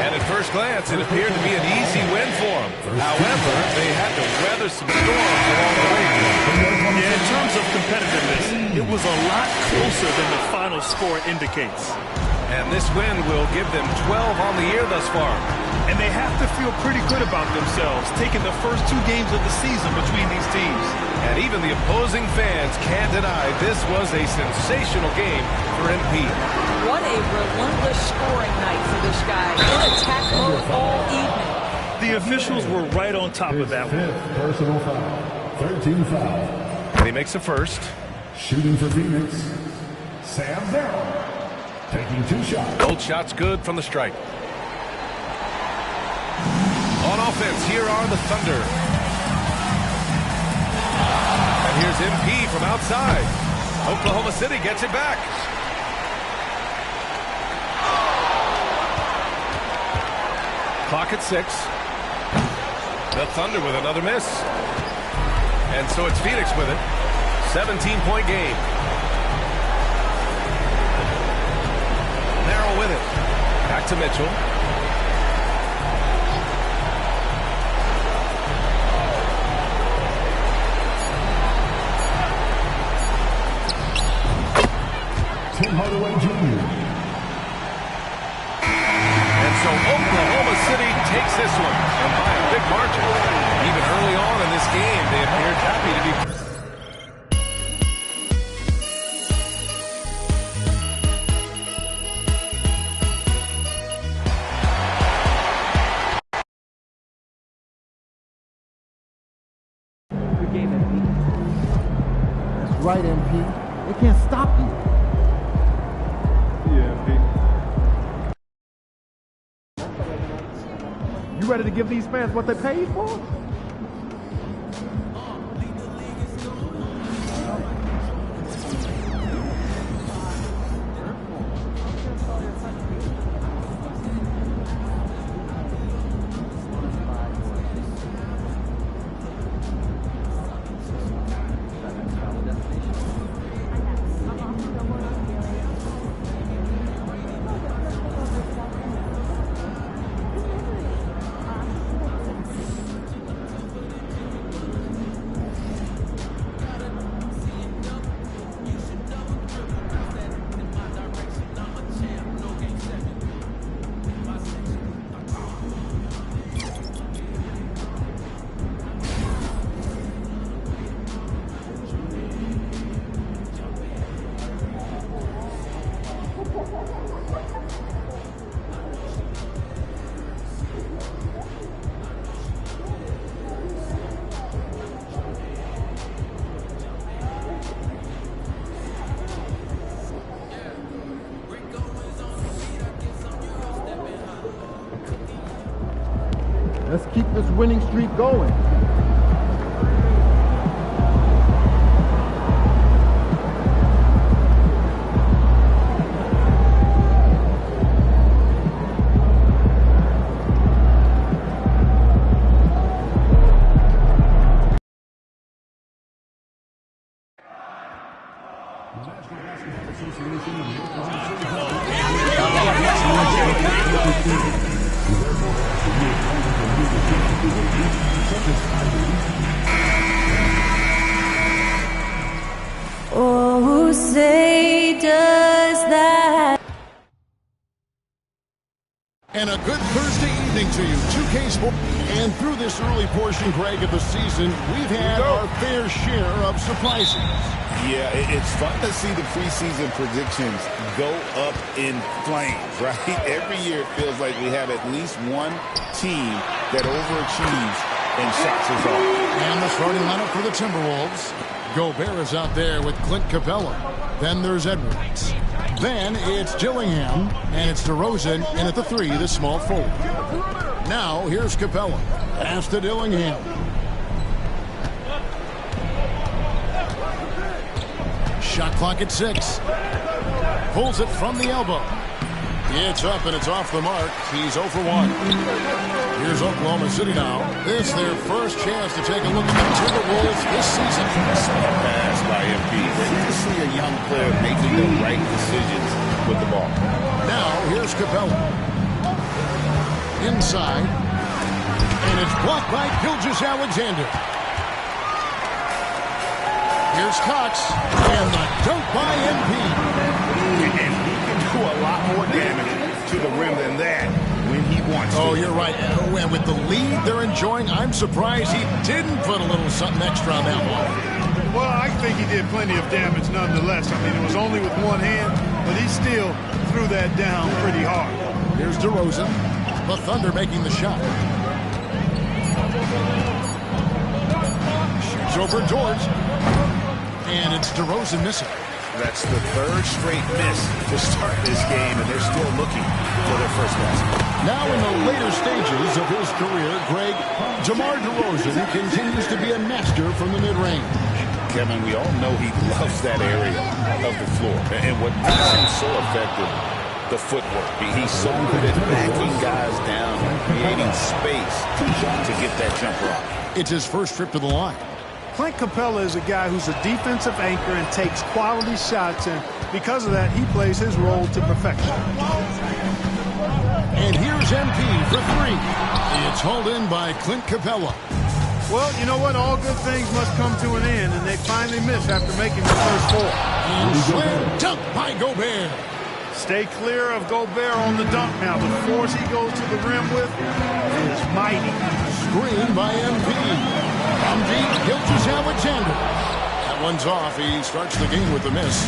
And at first glance, it appeared to be an easy win for them. However, they had to weather some storms along the way. Yeah, in terms of competitiveness, it was a lot closer than the final score indicates. And this win will give them 12 on the year thus far. And they have to feel pretty good about themselves, taking the first 2 games of the season between these teams. And even the opposing fans can't deny this was a sensational game for MP. What a a relentless scoring night for this guy. In attack mode all evening. The officials were right on top of that one. Personal foul. 13 foul. And he makes the first. Shooting for Phoenix, Sam Merrill. Taking 2 shots. Both shots good from the stripe. On offense, here are the Thunder. And here's MP from outside. Oklahoma City gets it back. Clock at 6. The Thunder with another miss. And so it's Phoenix with it. 17-point game. Merrill with it. Back to Mitchell. Tim Hardaway Jr. And so Oklahoma City takes this one, and by a big margin. Even early on in this game, they appeared happy to be... Good game, MP. That's right, MP. They can't stop you. Yeah, MP. You ready to give these fans what they paid for? Let's keep this winning streak going. Oh, say does that. And a good Thursday evening to you. 2K Sports. And through this early portion, Greg, of the season, we've had our fair share of surprises. Yeah, it's fun to see the preseason predictions go up in flames, right? Every year it feels like we have at least one team that overachieves and shocks us all. And the starting lineup for the Timberwolves. Gobert is out there with Clint Capella. Then there's Edwards. Then it's Dillingham, and it's DeRozan, and at the 3, the small forward. Now, here's Capella. Pass to Dillingham. Shot clock at 6. Pulls it from the elbow. It's up and it's off the mark. He's 0 for 1. Here's Oklahoma City now. This is their first chance to take a look at the Timberwolves this season. Smart pass by MP. Great to see a young player making the right decisions with the ball. Now, here's Capella. Inside. And it's blocked by Gilgeous-Alexander. Here's Cox. And the dunk by MP. And he can do a lot more damage to the rim than that when he wants to. Oh, you're right. And with the lead they're enjoying, I'm surprised he didn't put a little something extra on that one. Well, I think he did plenty of damage nonetheless. I mean, it was only with one hand, but he still threw that down pretty hard. Here's DeRozan. The Thunder making the shot. Shoots over George. And it's DeRozan missing. That's the third straight miss to start this game, and they're still looking for their first basket. Now in the later stages of his career, Greg, DeMar DeRozan continues to be a master from the mid-range. Kevin, we all know he loves that area of the floor. And what makes him so effective, the footwork. He's so good at backing guys down, creating space to get that jumper off. It's his first trip to the line. Clint Capella is a guy who's a defensive anchor and takes quality shots, and because of that, he plays his role to perfection. And here's MP for three. It's hauled in by Clint Capella. Well, you know what? All good things must come to an end, and they finally miss after making the first four. And slam dunk by Gobert. Stay clear of Gobert on the dunk now. The force he goes to the rim with is mighty. Screen by MP. From deep, Gilgeous-Alexander. That one's off. He starts the game with the miss.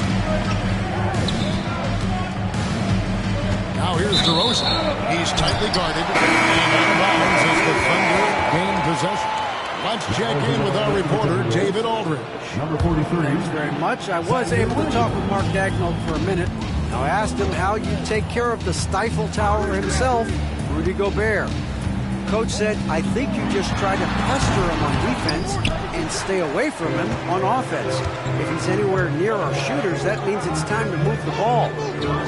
Now here's DeRozan. He's tightly guarded. And out of bounds as the Thunder gain possession. Let's check in with our reporter, David Aldridge. Number 43. Thanks very much. I was able to talk with Mark Daigneault for a minute. Now I asked him how you take care of the Stifle Tower himself, Rudy Gobert. Coach said, I think you just try to pester him on defense and stay away from him on offense. If he's anywhere near our shooters, that means it's time to move the ball.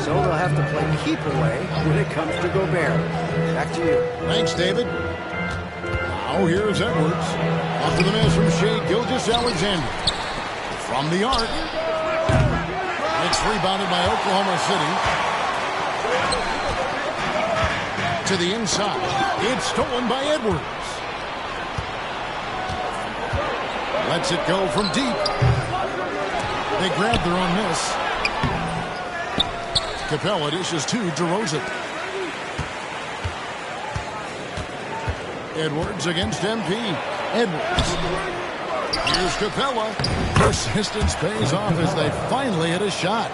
So they'll have to play keep away when it comes to Gobert. Back to you. Thanks, David. Now here's Edwards. Up to the miss from Shai Gilgeous-Alexander. From the arc. It's rebounded by Oklahoma City. To the inside. It's stolen by Edwards. Lets it go from deep. They grab their own miss. Capella dishes to DeRozan. Edwards against MP. Edwards. Here's Capella. Persistence pays off as they finally hit a shot.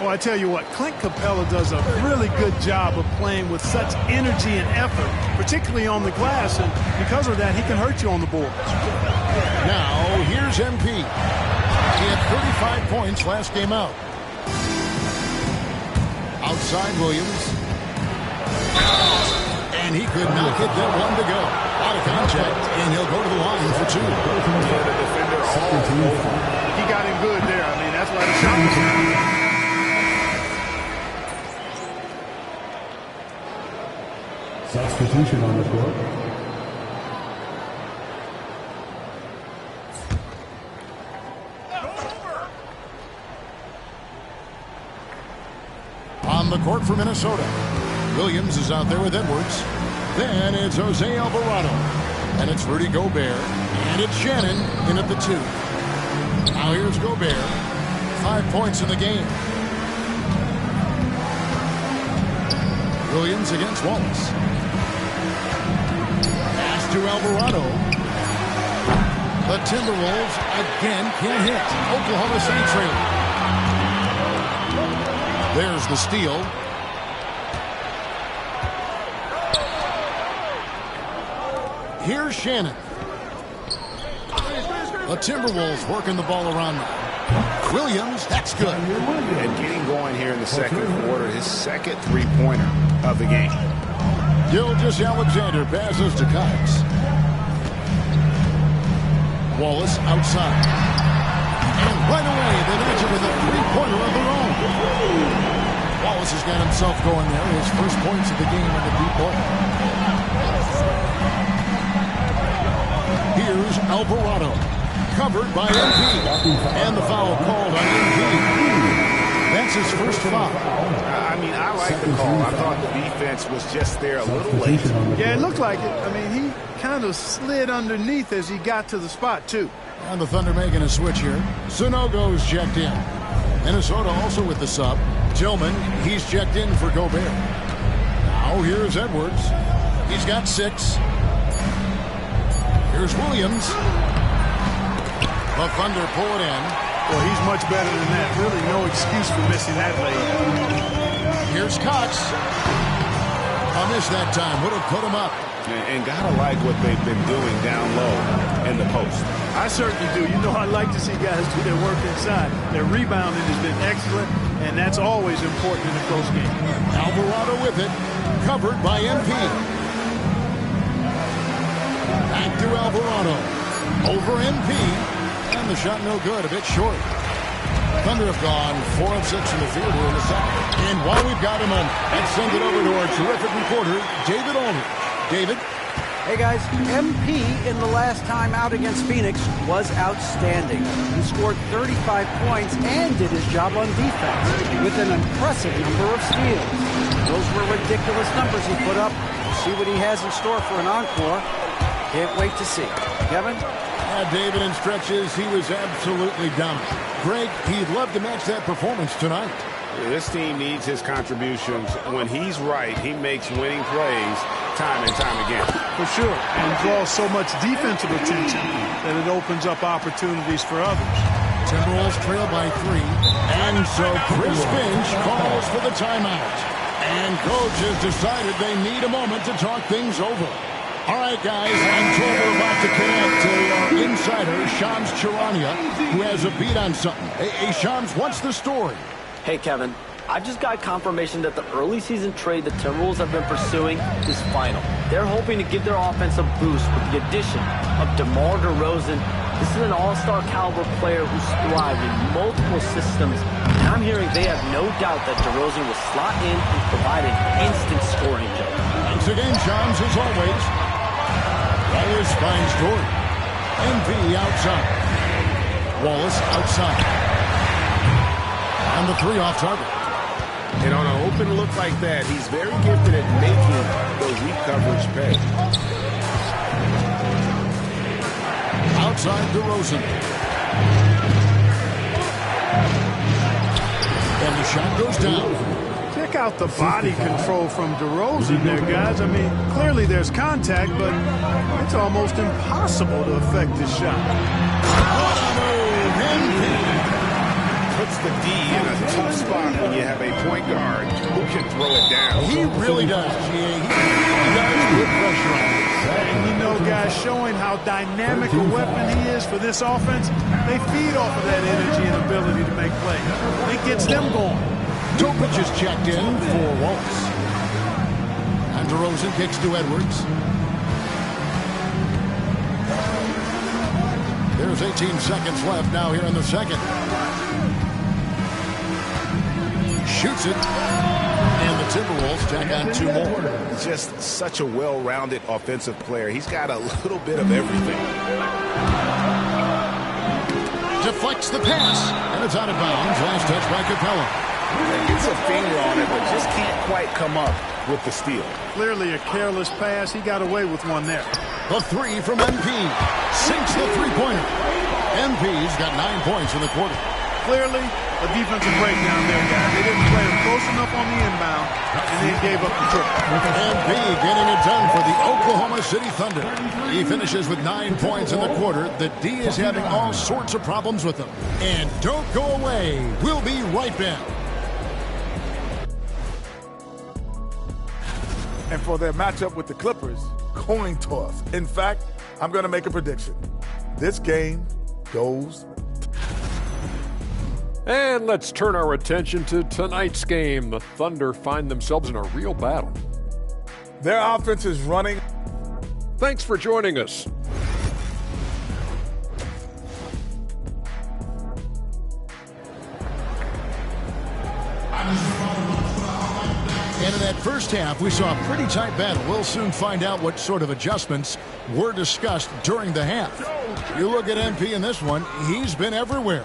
Well, I tell you what, Clint Capella does a really good job of playing with such energy and effort, particularly on the glass, and because of that, he can hurt you on the boards. Now, here's MP. He had 35 points last game out. Outside Williams. And he could not get that one to go. Out of contact, and he'll go to the line for two. The defender all over. He got him good there. I mean, that's why the shot was Substitution on the court. On the court for Minnesota. Williams is out there with Edwards. Then it's Jose Alvarado. And it's Rudy Gobert. And it's Shannon in at the two. Now here's Gobert. 5 points in the game. Williams against Wallace. To Alvarado. The Timberwolves again can't hit. Oklahoma City trailing. There's the steal. Here's Shannon. The Timberwolves working the ball around now. Williams, that's good. And getting going here in the second quarter, his second three-pointer of the game. Gilgeous-Alexander passes to Cox. Wallace outside. And right away, they match it with a three-pointer of their own. Wallace has got himself going there. His first points of the game in the deep ball. Here's Alvarado. Covered by MP. And the foul called on MP. That's his first foul. I mean, I like the call. I thought the defense was just there a little late. Yeah, it looked like it. I mean, he kind of slid underneath as he got to the spot, too. And the Thunder making a switch here. Sanogo's checked in. Minnesota also with the sub. Tillman, he's checked in for Gobert. Now here's Edwards. He's got 6. Here's Williams. The Thunder pull it in. Well, he's much better than that. Really no excuse for missing that layup. Here's Cox. A miss that time. Would have put him up. And gotta like what they've been doing down low in the post. I certainly do. You know, I like to see guys do their work inside. Their rebounding has been excellent, and that's always important in a close game. Alvarado with it. Covered by MP. Back to Alvarado. Over MP. And the shot no good. A bit short. Thunder have gone 4 of 6 in the field here in the second. And while we've got him on, let's send it over to our terrific reporter, David Aldridge. David? Hey guys, MP in the last time out against Phoenix was outstanding. He scored 35 points and did his job on defense with an impressive number of steals. Those were ridiculous numbers he put up. See what he has in store for an encore. Can't wait to see. Kevin? Yeah, David, in stretches, he was absolutely dominant. Greg, he'd love to match that performance tonight. This team needs his contributions. When he's right, he makes winning plays time and time again. For sure, and draws so much defensive attention that it opens up opportunities for others. Timberwolves trail by 3, and so Chris Finch calls for the timeout. And coach has decided they need a moment to talk things over. All right, guys, I'm told we're about to connect to our insider, Shams Charania, who has a beat on something. Hey, Shams, what's the story? Hey, Kevin. I just got confirmation that the early season trade the Timberwolves have been pursuing is final. They're hoping to give their offense a boost with the addition of DeMar DeRozan. This is an all-star caliber player who's thrived in multiple systems, and I'm hearing they have no doubt that DeRozan will slot in and provide an instant scoring joke. Thanks again, Shams, as always. Wallace finds Jordan. MP outside. Wallace outside. And the 3 off target. And on an open look like that, he's very gifted at making those weak coverage pay. Outside DeRozan. And the shot goes down. Check out the body control from DeRozan there, guys. I mean, clearly there's contact, but it's almost impossible to affect this shot. What a move! MP puts the D in a tough spot when you have a point guard who can throw it down. He really does. He does put pressure on it. And you know, guys, showing how dynamic a weapon he is for this offense, they feed off of that energy and ability to make plays. It gets them going. Topic is checked in for Wallace. And DeRozan kicks to Edwards. There's 18 seconds left now here in the second. Shoots it. And the Timberwolves tack on 2 more. Just such a well-rounded offensive player. He's got a little bit of everything. Deflects the pass. And it's out of bounds. Last touch by Capella. Gets a finger on it, but just can't quite come up with the steal. Clearly a careless pass. He got away with one there. The 3 from MP. Sinks the 3-pointer. MP's got 9 points in the quarter. Clearly a defensive breakdown there, guys. They didn't play him close enough on the inbound, and then gave up the triple. MP getting it done for the Oklahoma City Thunder. He finishes with 9 points in the quarter. The D is having all sorts of problems with him. And don't go away. We'll be right back. And for their matchup with the Clippers, coin toss. In fact, I'm going to make a prediction. This game goes. And let's turn our attention to tonight's game. The Thunder find themselves in a real battle. Their offense is running. Thanks for joining us. And in that first half, we saw a pretty tight battle. We'll soon find out what sort of adjustments were discussed during the half. You look at MP in this one, he's been everywhere.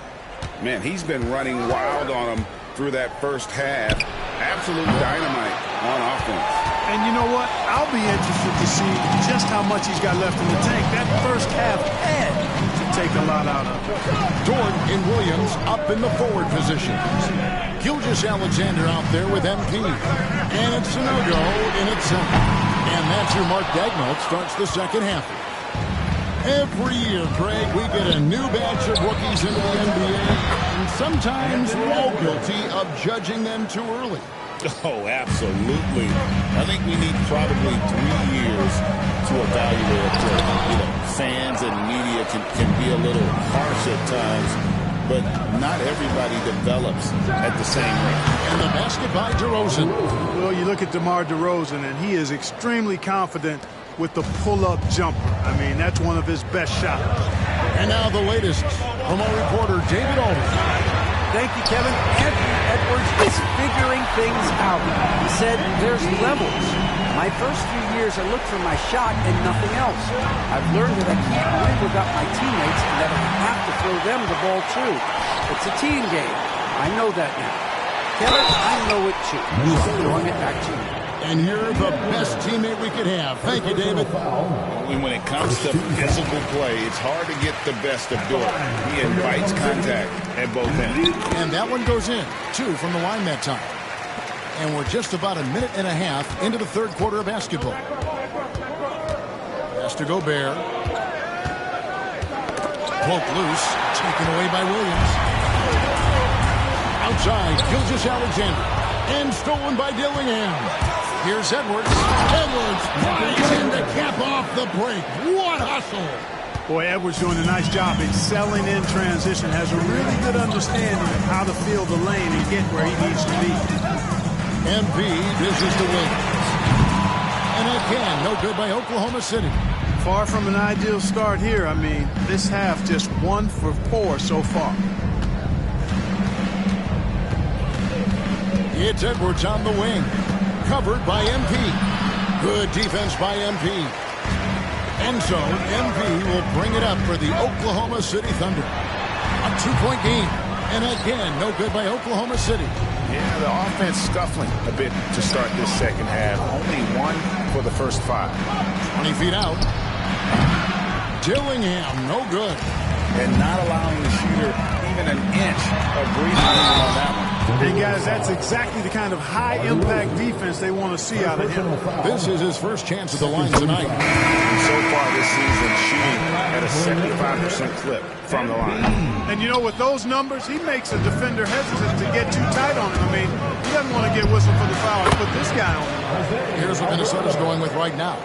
Man, he's been running wild on him through that first half. Absolute dynamite on offense. And you know what? I'll be interested to see just how much he's got left in the tank. That first half had to take a lot out of him. Dort and Williams up in the forward position. Gilgeous-Alexander out there with MP. And it's Sanogo in its center. And that's your Mark Daigneault starts the second half. Every year, Craig, we get a new batch of rookies into the NBA, and sometimes we're all guilty of judging them too early. Oh, absolutely. I think we need probably 3 years to evaluate a player. You know, fans and media can be a little harsh at times, but not everybody develops at the same rate. And the basket by DeRozan. Well, you look at DeMar DeRozan, and he is extremely confident with the pull-up jumper. I mean, that's one of his best shots. And now the latest from our reporter, David Aldridge. Thank you, Kevin. Anthony Edwards is figuring things out. He said there's levels. My first few years, I looked for my shot and nothing else. I've learned that I can't win without my teammates and that I have to throw them the ball, too. It's a team game. I know that now. Kevin, I know it, too. Throwing it back to you. And you're the best teammate we could have. Thank you, David. When it comes to physical play, it's hard to get the best of Dort. He invites contact at both ends. And that one goes in, 2 from the line that time. And we're just about a minute and a half into the third quarter of basketball. Pass to Gobert. Poke loose, taken away by Williams. Outside, Gilgeous-Alexander. And stolen by Dillingham. Here's Edwards. Edwards brings in to cap off the break. What hustle! Boy, Edwards doing a nice job excelling in transition. Has a really good understanding of how to fill the lane and get where he needs to be. MP dishes to Williams. And again, no good by Oklahoma City. Far from an ideal start here. I mean, this half just 1 for 4 so far. It's Edwards on the wing. Covered by MP. Good defense by MP. And so MP will bring it up for the Oklahoma City Thunder. A 2-point game. And again, no good by Oklahoma City. Yeah, the offense scuffling a bit to start this second half. Only 1 for the first 5. 20 feet out. Dillingham, no good. And not allowing the shooter even an inch of breathing room on that one. Hey, guys, that's exactly the kind of high-impact defense they want to see out of him. This is his first chance at the line tonight. And so far this season, shooting at a 75% clip from the line. And, you know, with those numbers, he makes a defender hesitant to get too tight on him. I mean, he doesn't want to get whistled for the foul to put this guy on. Here's what Minnesota's going with right now.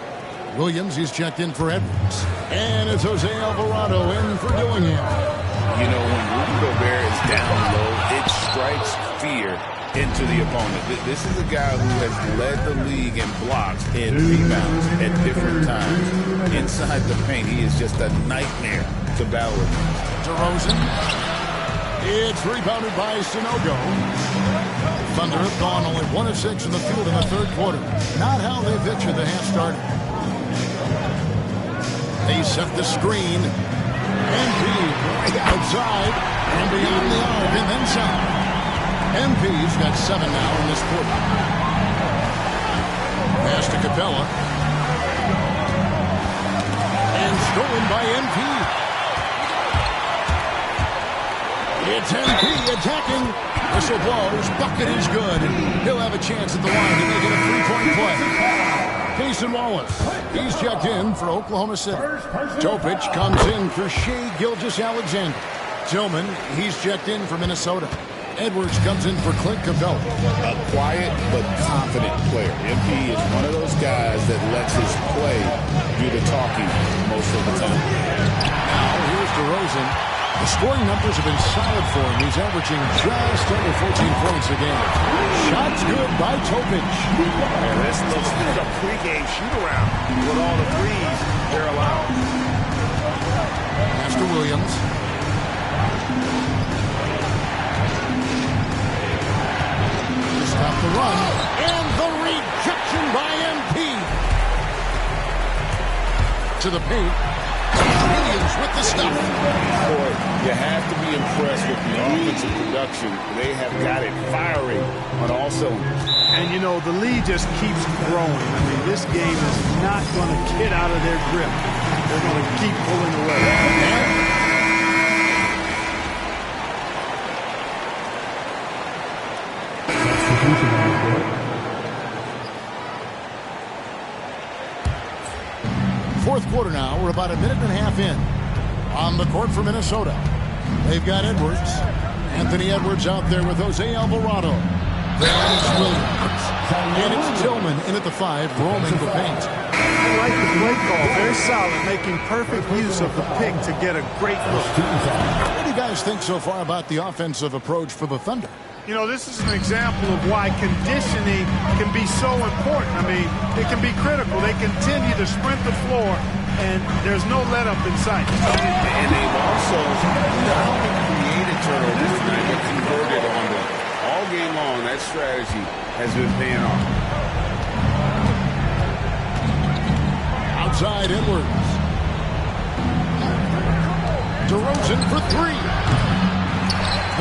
Williams, he's checked in for Edwards. And it's Jose Alvarado in for Dillingham. You know, when Rudy Gobert is down low, it strikes fear into the opponent. This is a guy who has led the league in blocks and rebounds at different times. Inside the paint, he is just a nightmare to battle with. DeRozan. It's rebounded by Sanogo. Thunder have gone only 1 of 6 in the field in the third quarter. Not how they pictured the half started. They set the screen. MP outside and beyond the arc and then some. MP's got 7 now in this quarter. Pass to Capella. And stolen by MP. It's MP attacking. Whistle blows. Bucket is good. He'll have a chance at the line to make it a 3-point play. Cason Wallace, he's checked in for Oklahoma City. Topic comes in for Shai Gilgeous-Alexander. Tillman, he's checked in for Minnesota. Edwards comes in for Clint Capella. A quiet but confident player. MP is one of those guys that lets his play do the talking most of the time. Now here's DeRozan. The scoring numbers have been solid for him. He's averaging just under 14 points a game. Shots good by Topic. And this looks like a pregame shoot-around with all the threes they're allowed. Pass to Williams. To stop the run. And the rejection by MP. To the paint. Williams with the stuff. Boy, you have to be impressed with the offensive production. They have got it firing on all cylinders. And, you know, the lead just keeps growing. I mean, this game is not going to get out of their grip. They're going to keep pulling away. fourth quarter now. We're about a minute and a half in. On the court for Minnesota, they've got Edwards. Anthony Edwards out there with Jose Alvarado. Then it's Williams. And it's Tillman in at the 5, roaming the paint. I like the play call. Very solid, making perfect use of the pick to get a great look. What do you guys think so far about the offensive approach for the Thunder? You know, this is an example of why conditioning can be so important. I mean, it can be critical. They continue to sprint the floor, and there's no let-up in sight. And they've also not only created turnovers tonight, but converted on them. All game long, that strategy has been paying off. Outside Edwards. DeRozan for 3.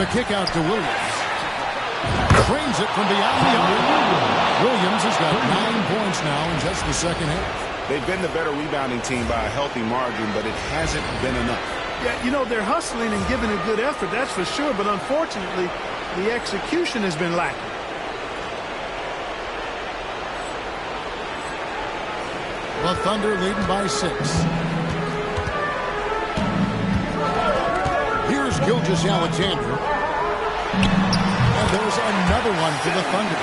The kick out to Williams. Trains it from beyond the arc. Williams has got 9 points now in just the second half. They've been the better rebounding team by a healthy margin, but it hasn't been enough. Yeah, you know, they're hustling and giving a good effort, that's for sure, but unfortunately, the execution has been lacking. The Thunder leading by 6. Here's Gilgeous-Alexander. And there's another one for the Thunder.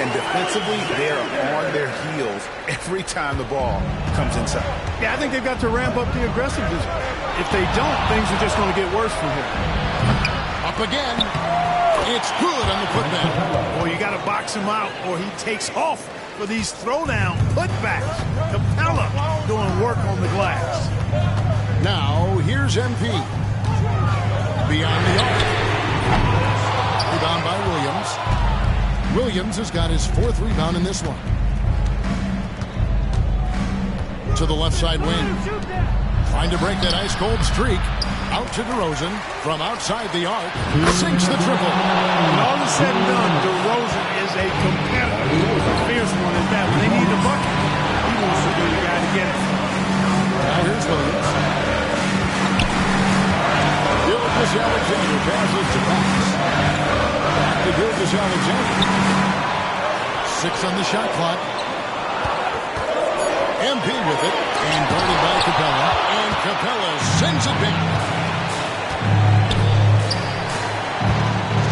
And defensively, they're on their heels every time the ball comes inside. Yeah, I think they've got to ramp up the aggressiveness. If they don't, things are just going to get worse from here. Up again. It's good on the putback. Boy, you got to box him out or he takes off for these throwdown putbacks. Capella doing work on the glass. Now, here's MP. Beyond the arc. Rebound by Williams. Williams has got his 4th rebound in this one. To the left side wing. Trying to break that ice-cold streak. Out to DeRozan from outside the arc. Sinks the triple. When all is said and done, DeRozan is a competitor. A fierce one at that. When they need the bucket, he wants to be the guy to get it. Now here's Williams. Gilgeous-Alexander passes to Fox. Back to Gilgeous-Alexander. 6 on the shot clock. MP with it. And guarded by Capella. And Capella sends it back.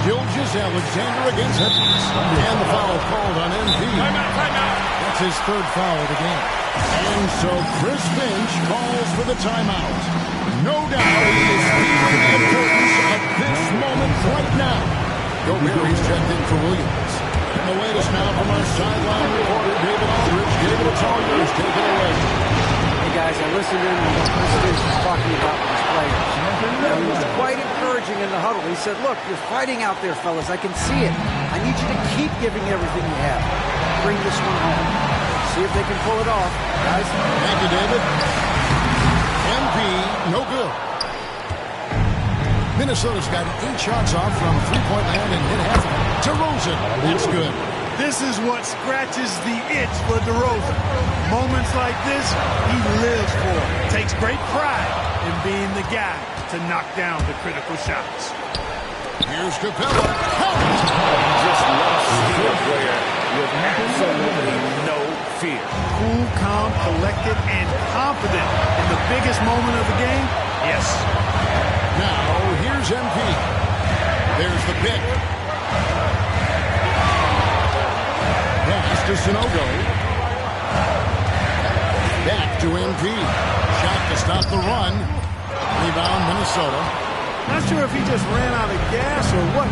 Gilgeous-Alexander against Edwards. And the foul called on MP. Timeout. That's his 3rd foul of the game. And so Chris Finch calls for the timeout. No doubt he is feeling the importance of this moment right now. Gobert checked in for Williams. And await us now from our sideline reporter, David Aldridge. David, it's all yours. Take it away. Hey, guys, I listened in on what Chris Finch was talking about with his players. He was quite encouraging in the huddle. He said, look, you're fighting out there, fellas. I can see it. I need you to keep giving everything you have. Bring this one home. See if they can pull it off, guys. Thank you, David. MP, no good. Minnesota's got 8 shots off from three-point land and hit half of it. DeRozan, that's good. This is what scratches the itch for DeRozan. Moments like this, he lives for it. Takes great pride in being the guy to knock down the critical shots. Here's Capella. Just love seeing a player with absolutely no fear. Cool, calm, collected, and confident in the biggest moment of the game. Yes. Now, here's MP. There's the pick. Pass to Sanogo. Back to MP. Shot to stop the run. Rebound, Minnesota. Not sure if he just ran out of gas or what.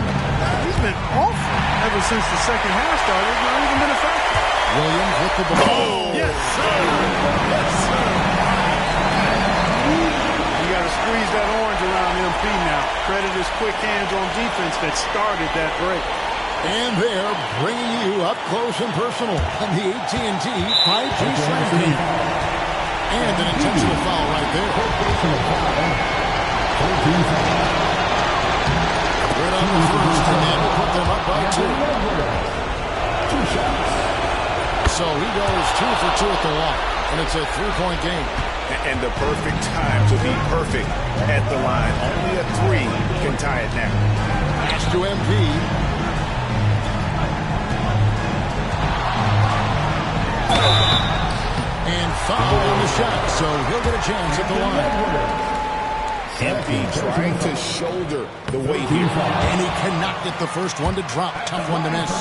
He's been awful ever since the second half started. He's not even been effective. Williams with the ball. Yes, sir. Yes, sir. You got to squeeze that orange around MP now. Credit his quick hands on defense that started that break. And they're bringing you up close and personal on the AT&T 5G Slam Team. And an intentional foul right there. Right on the first, and that will put them up by 2. 2 shots. So he goes 2 for 2 at the line, and it's a 3-point game. And the perfect time to be perfect at the line. Only a 3 can tie it now. Pass to MP. And foul on the shot, so he'll get a chance at the line. MP trying to shoulder the weight here. And he cannot get the first one to drop. Tough one to miss.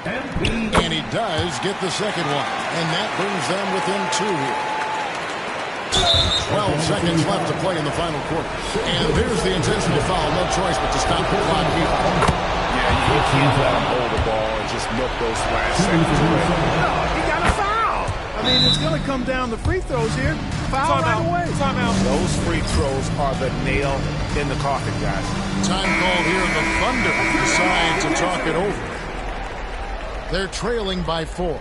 And he does get the second one. And that brings them within 2 here. 12 seconds left to play in the final quarter. And there's the intentional foul. No choice but to stop the clock here. Yeah, you can't let him hold the ball and just milk those last seconds away. He got a foul. I mean, it's going to come down to free throws here. Foul right away. Those free throws are the nail in the coffin, guys. Time called here. The Thunder decide to talk it over. They're trailing by 4.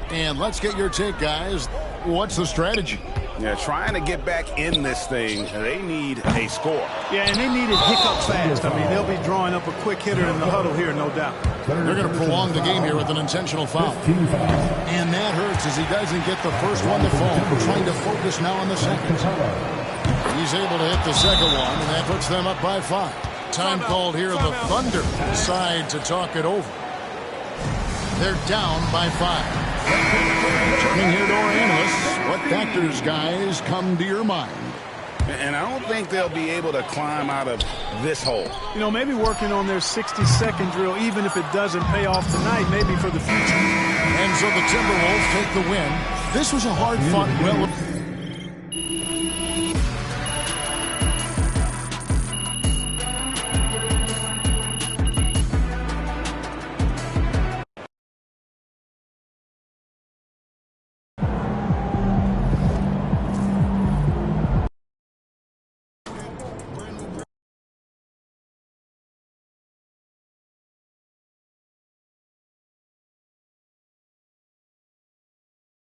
And let's get your take, guys. What's the strategy? Yeah, trying to get back in this thing. They need a score. Yeah, and they need it hiccup fast. I mean, they'll be drawing up a quick hitter in the huddle here, no doubt. They're going to prolong the game here with an intentional foul. And that hurts as he doesn't get the first one to fall. We're trying to focus now on the second. He's able to hit the second one, and that puts them up by 5. Time called here. The Thunder decide to talk it over. They're down by 5. Turning here to our analysts, what factors, guys, come to your mind? And I don't think they'll be able to climb out of this hole. You know, maybe working on their 60-second drill, even if it doesn't pay off tonight, maybe for the future. And so the Timberwolves take the win. This was a hard-fought, well...